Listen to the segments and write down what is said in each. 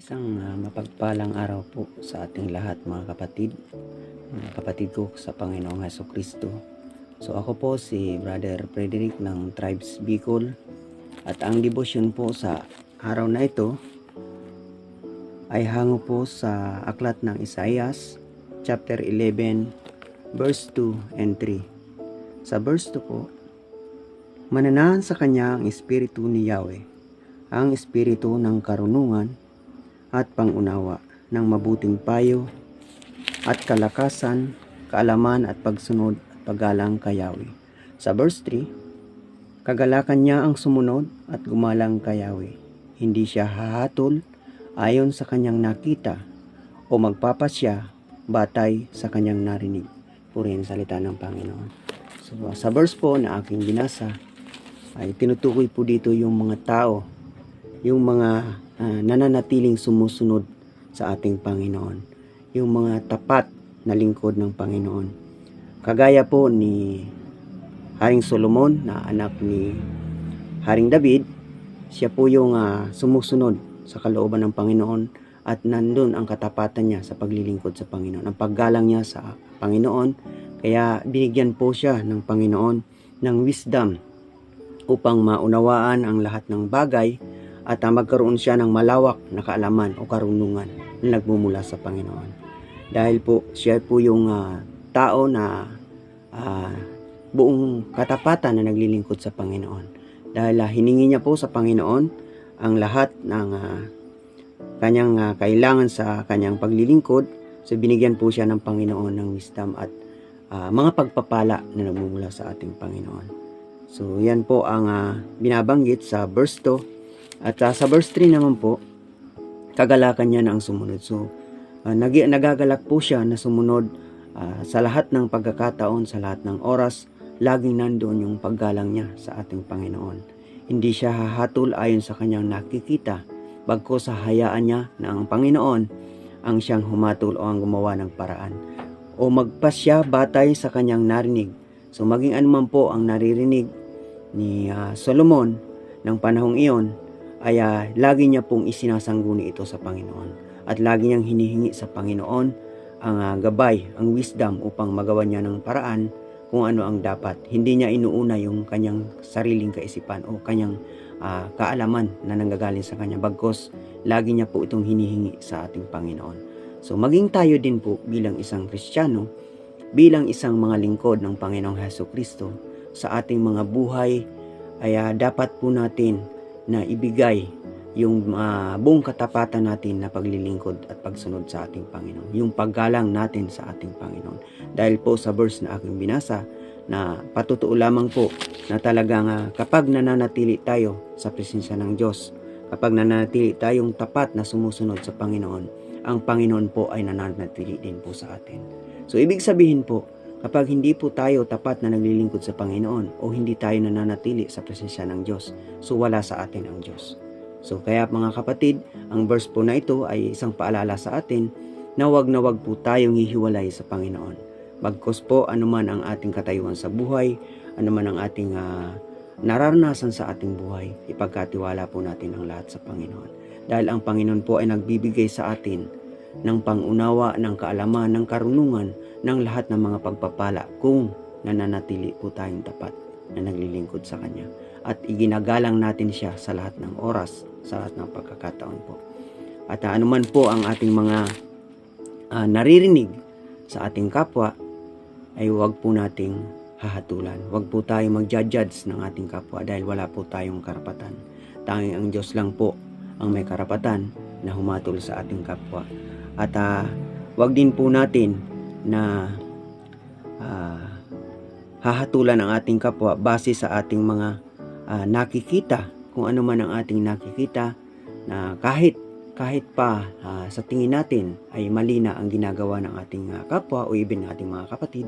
Isang mapagpalang araw po sa ating lahat mga kapatid ko sa Panginoong Hesukristo. So ako po si Brother Frederick ng Tribes Bicol, at ang devotion po sa araw na ito ay hango po sa aklat ng Isaias chapter 11 verse 2 and 3. Sa verse 2 po, mananahan sa kanya ang espiritu ni Yahweh, ang espiritu ng karunungan at pangunawa, ng mabuting payo at kalakasan, kaalaman at pagsunod at paggalang kay Yahweh. Sa verse 3, kagalakan niya ang sumunod at gumalang kay Yahweh. Hindi siya hahatol ayon sa kanyang nakita o magpapasya batay sa kanyang narinig. Purihin salita ng Panginoon. So, sa verse po na aking binasa ay tinutukoy po dito yung mga tao, yung mga nananatiling sumusunod sa ating Panginoon, yung mga tapat na lingkod ng Panginoon. Kagaya po ni Haring Solomon na anak ni Haring David, siya po yung sumusunod sa kalooban ng Panginoon, at nandun ang katapatan niya sa paglilingkod sa Panginoon, ang paggalang niya sa Panginoon. Kaya binigyan po siya ng Panginoon ng wisdom upang maunawaan ang lahat ng bagay at magkaroon siya ng malawak na kaalaman o karunungan na nagmumula sa Panginoon. Dahil po siya po yung tao na buong katapatan na naglilingkod sa Panginoon. Dahil hiningi niya po sa Panginoon ang lahat ng kanyang kailangan sa kanyang paglilingkod. So binigyan po siya ng Panginoon ng wisdom at mga pagpapala na nagmumula sa ating Panginoon. So yan po ang binabanggit sa verse 2. At sa verse 3 naman po, kagalakan niya na ang sumunod. So, nagagalak po siya na sumunod sa lahat ng pagkakataon, sa lahat ng oras. Laging nandoon yung paggalang niya sa ating Panginoon. Hindi siya hahatol ayon sa kanyang nakikita, bagkus hayaan niya na ang Panginoon ang siyang humatol o ang gumawa ng paraan, o magpasya batay sa kanyang narinig. So, maging anuman po ang naririnig ni Solomon ng panahong iyon, ay lagi niya pong isinasangguni ito sa Panginoon. At lagi niyang hinihingi sa Panginoon ang gabay, ang wisdom upang magawa niya ng paraan kung ano ang dapat. Hindi niya inuuna yung kanyang sariling kaisipan o kanyang kaalaman na nanggagaling sa kanya. Bagkus, lagi niya po itong hinihingi sa ating Panginoon. So maging tayo din po bilang isang Kristiyano, bilang isang mga lingkod ng Panginoong Hesukristo, sa ating mga buhay ay dapat po natin na ibigay yung buong katapatan natin na paglilingkod at pagsunod sa ating Panginoon. Yung paggalang natin sa ating Panginoon. Dahil po sa verse na aking binasa, na patutuo lamang po na talagang kapag nananatili tayo sa presensya ng Diyos, kapag nananatili tayong tapat na sumusunod sa Panginoon, ang Panginoon po ay nananatili din po sa atin. So ibig sabihin po, kapag hindi po tayo tapat na naglilingkod sa Panginoon o hindi tayo nananatili sa presensya ng Diyos, so wala sa atin ang Diyos. So kaya mga kapatid, ang verse po na ito ay isang paalala sa atin na wag po tayong hihiwalay sa Panginoon. Bagkus po anuman ang ating katayuan sa buhay, anuman ang ating nararanasan sa ating buhay, ipagkatiwala po natin ang lahat sa Panginoon. Dahil ang Panginoon po ay nagbibigay sa atin ng pangunawa, ng kaalaman, ng karunungan, ng lahat ng mga pagpapala kung nananatili po tayong tapat na naglilingkod sa Kanya. At iginagalang natin siya sa lahat ng oras, sa lahat ng pagkakataon po. At anuman po ang ating mga naririnig sa ating kapwa, ay huwag po nating hahatulan. Huwag po tayong mag-judge ng ating kapwa dahil wala po tayong karapatan. Tanging ang Diyos lang po ang may karapatan na humatol sa ating kapwa. At huwag din po natin na hahatulan ang ating kapwa base sa ating mga nakikita, kung ano man ang ating nakikita, na kahit pa sa tingin natin ay mali na ang ginagawa ng ating kapwa o even ng ating mga kapatid.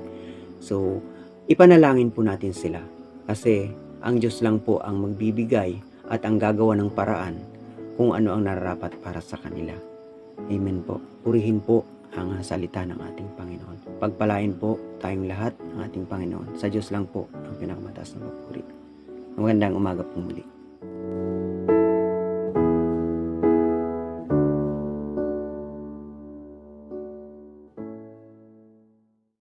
So ipanalangin po natin sila, kasi ang Diyos lang po ang magbibigay at ang gagawa ng paraan kung ano ang nararapat para sa kanila. Amen po. Purihin po ang salita ng ating Panginoon. Pagpalain po tayong lahat ng ating Panginoon. Sa Diyos lang po ang pinakamataas na papuri. Magandang umaga po muli.